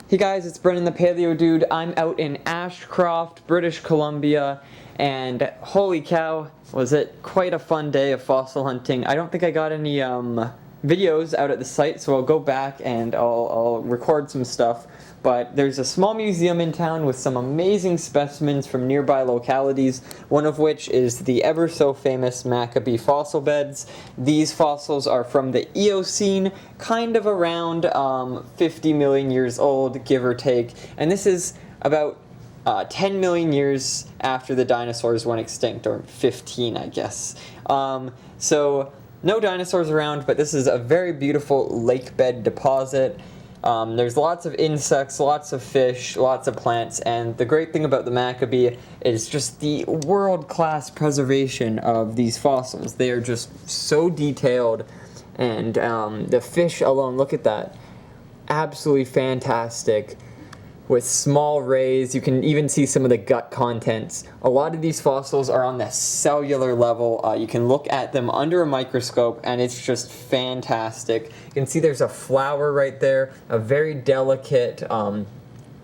Hey guys, it's Brennan the Paleo Dude. I'm out in Ashcroft, British Columbia, and holy cow, was it quite a fun day of fossil hunting. I don't think I got any videos out at the site, so I'll go back and I'll record some stuff. But there's a small museum in town with some amazing specimens from nearby localities, one of which is the ever so famous Maccabee fossil beds. These fossils are from the Eocene, kind of around 50 million years old, give or take, and this is about 10 million years after the dinosaurs went extinct, or 15 I guess. So no dinosaurs around, but this is a very beautiful lake bed deposit. There's lots of insects, lots of fish, lots of plants, and the great thing about the Maccabee is just the world-class preservation of these fossils. They are just so detailed, and the fish alone, look at that, absolutely fantastic. With small rays, you can even see some of the gut contents. A lot of these fossils are on the cellular level. You can look at them under a microscope and it's just fantastic. You can see there's a flower right there, a very delicate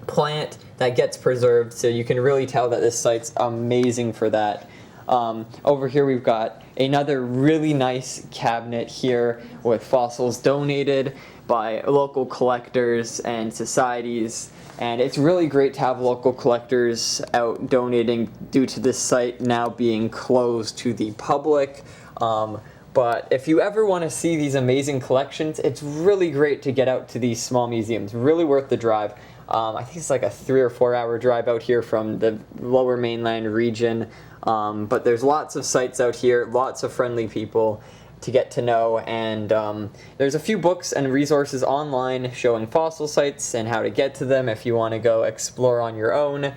plant that gets preserved, so you can really tell that this site's amazing for that. Over here we've got another really nice cabinet here with fossils donated by local collectors and societies. And it's really great to have local collectors out donating due to this site now being closed to the public. But if you ever want to see these amazing collections, it's really great to get out to these small museums. Really worth the drive. I think it's like a 3 or 4 hour drive out here from the lower mainland region. But there's lots of sites out here, lots of friendly people to get to know, and there's a few books and resources online showing fossil sites and how to get to them if you want to go explore on your own.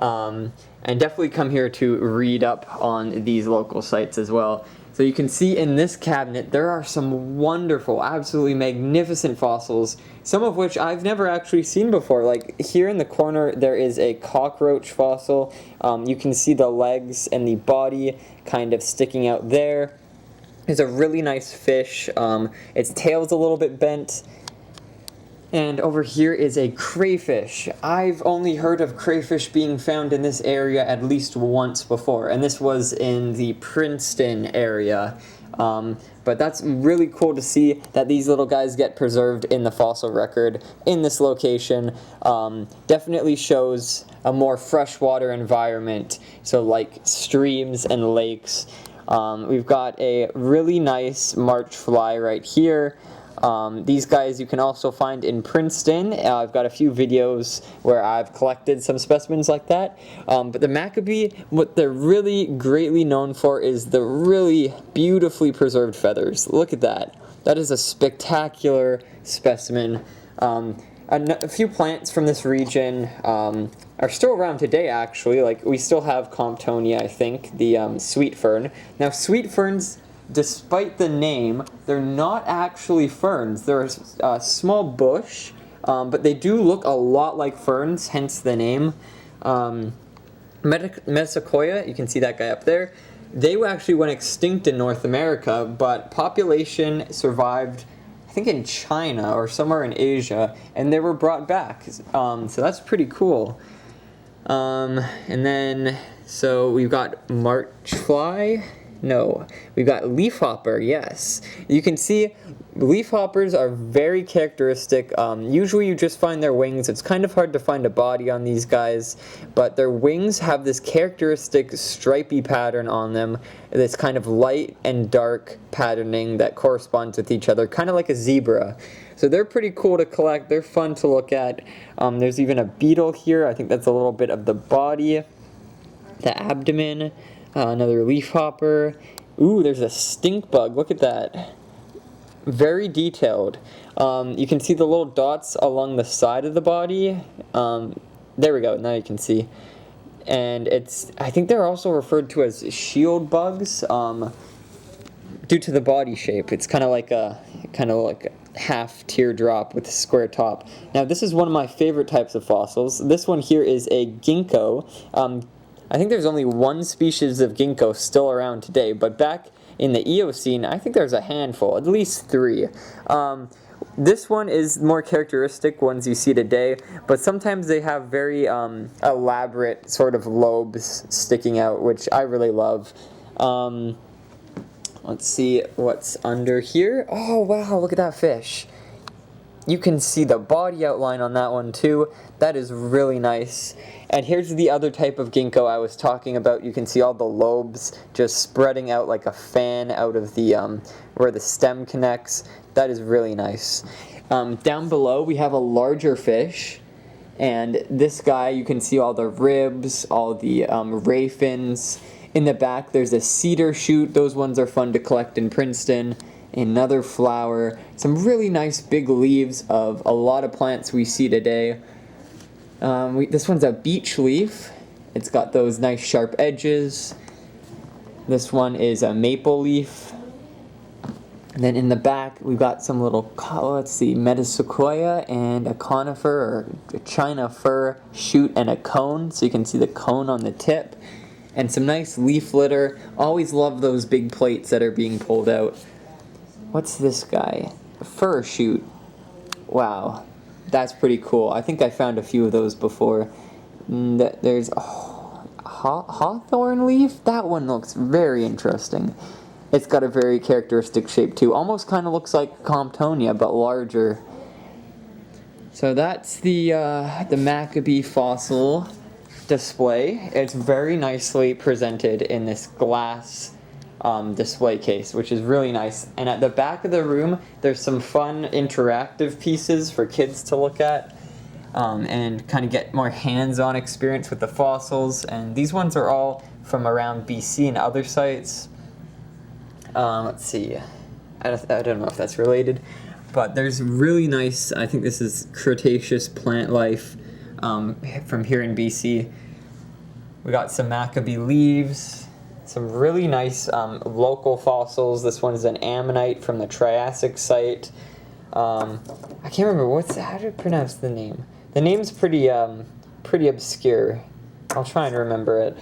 And definitely come here to read up on these local sites as well. So you can see in this cabinet there are some wonderful, absolutely magnificent fossils, some of which I've never actually seen before. Like here in the corner there is a cockroach fossil. You can see the legs and the body kind of sticking out there. It's a really nice fish. Its tail's a little bit bent. And over here is a crayfish. I've only heard of crayfish being found in this area at least once before, and this was in the Princeton area. But that's really cool to see that these little guys get preserved in the fossil record in this location. Definitely shows a more freshwater environment, so like streams and lakes. We've got a really nice march fly right here. These guys you can also find in Princeton. I've got a few videos where I've collected some specimens like that. But the Maccabee, what they're really greatly known for is the really beautifully preserved feathers. Look at that. That is a spectacular specimen. A few plants from this region are still around today, actually. Like, we still have Comptonia, I think, the sweet fern. Now, sweet ferns, despite the name, they're not actually ferns. They're a small bush, but they do look a lot like ferns, hence the name. Metasequoia, you can see that guy up there. They actually went extinct in North America, but population survived, I think, in China or somewhere in Asia, and they were brought back. So that's pretty cool. And then, so we've got marchfly. No, we've got leafhopper, yes. You can see leafhoppers are very characteristic. Usually you just find their wings. It's kind of hard to find a body on these guys, but their wings have this characteristic stripy pattern on them, this kind of light and dark patterning that corresponds with each other, kind of like a zebra. So they're pretty cool to collect. They're fun to look at. There's even a beetle here. I think that's a little bit of the body, the abdomen. Another leafhopper. Ooh, there's a stink bug. Look at that. Very detailed. You can see the little dots along the side of the body. There we go. Now you can see. And I think they're also referred to as shield bugs due to the body shape. It's kind of like a half teardrop with a square top. Now, this is one of my favorite types of fossils. This one here is a ginkgo. I think there's only one species of ginkgo still around today, but back in the Eocene, I think there's a handful, at least 3. This one is more characteristic ones you see today, but sometimes they have very elaborate sort of lobes sticking out, which I really love. Let's see what's under here. Oh wow, look at that fish. You can see the body outline on that one too. That is really nice. And here's the other type of ginkgo I was talking about. You can see all the lobes just spreading out like a fan out of the where the stem connects. That is really nice. Down below we have a larger fish, and this guy, you can see all the ribs, all the ray fins. In the back there's a cedar shoot. Those ones are fun to collect in Princeton. Another flower, some really nice big leaves of a lot of plants we see today. This one's a beech leaf. It's got those nice sharp edges. This one is a maple leaf. And then in the back we've got some little, let's see, metasequoia and a conifer or a china fir shoot and a cone, so you can see the cone on the tip. And some nice leaf litter. Always love those big plates that are being pulled out. What's this guy? A fir shoot. Wow, that's pretty cool. I think I found a few of those before. There's hawthorn leaf. That one looks very interesting. It's got a very characteristic shape too. Almost kind of looks like Comptonia, but larger. So that's the Maccabee fossil display. It's very nicely presented in this glass display case, which is really nice. And at the back of the room there's some fun interactive pieces for kids to look at and kind of get more hands-on experience with the fossils. And these ones are all from around BC and other sites. Let's see, I don't know if that's related, but there's really nice, I think this is Cretaceous plant life from here in BC. We got some Maccabee leaves. Some really nice local fossils. This one's an ammonite from the Triassic site. I can't remember how to pronounce the name. The name's pretty obscure. I'll try and remember it.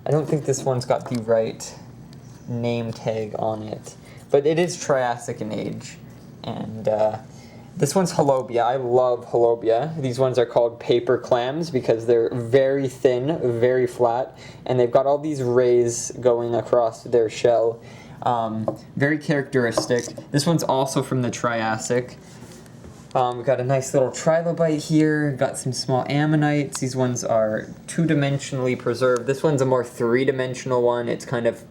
I don't think this one's got the right name tag on it, but it is Triassic in age. And this one's Holobia. I love Holobia. These ones are called paper clams because they're very thin, very flat, and they've got all these rays going across their shell. Very characteristic. This one's also from the Triassic. We've got a nice little trilobite here. Got some small ammonites. These ones are two-dimensionally preserved. This one's a more three-dimensional one. It's kind of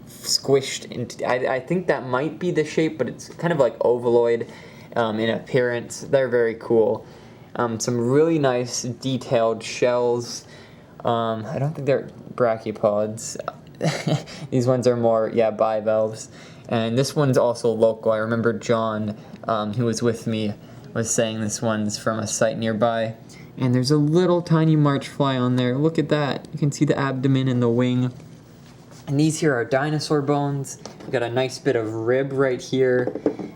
squished into, I think that might be the shape, but it's kind of like ovaloid in appearance. They're very cool. Some really nice detailed shells. I don't think they're brachiopods. These ones are more, bivalves. And this one's also local. I remember John, who was with me, was saying this one's from a site nearby. And there's a little tiny marchfly on there. Look at that. You can see the abdomen and the wing. And these here are dinosaur bones. We've got a nice bit of rib right here.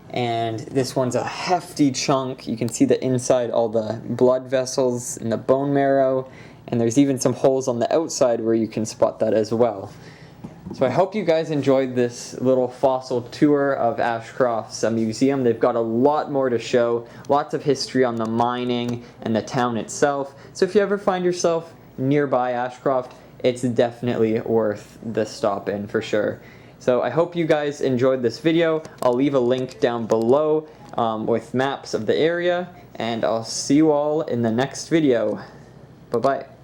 And this one's a hefty chunk. You can see the inside, all the blood vessels and the bone marrow. And there's even some holes on the outside where you can spot that as well. So I hope you guys enjoyed this little fossil tour of Ashcroft's museum. They've got a lot more to show, lots of history on the mining and the town itself. So if you ever find yourself nearby Ashcroft, it's definitely worth the stop in for sure. So I hope you guys enjoyed this video. I'll leave a link down below with maps of the area, and I'll see you all in the next video. Bye-bye.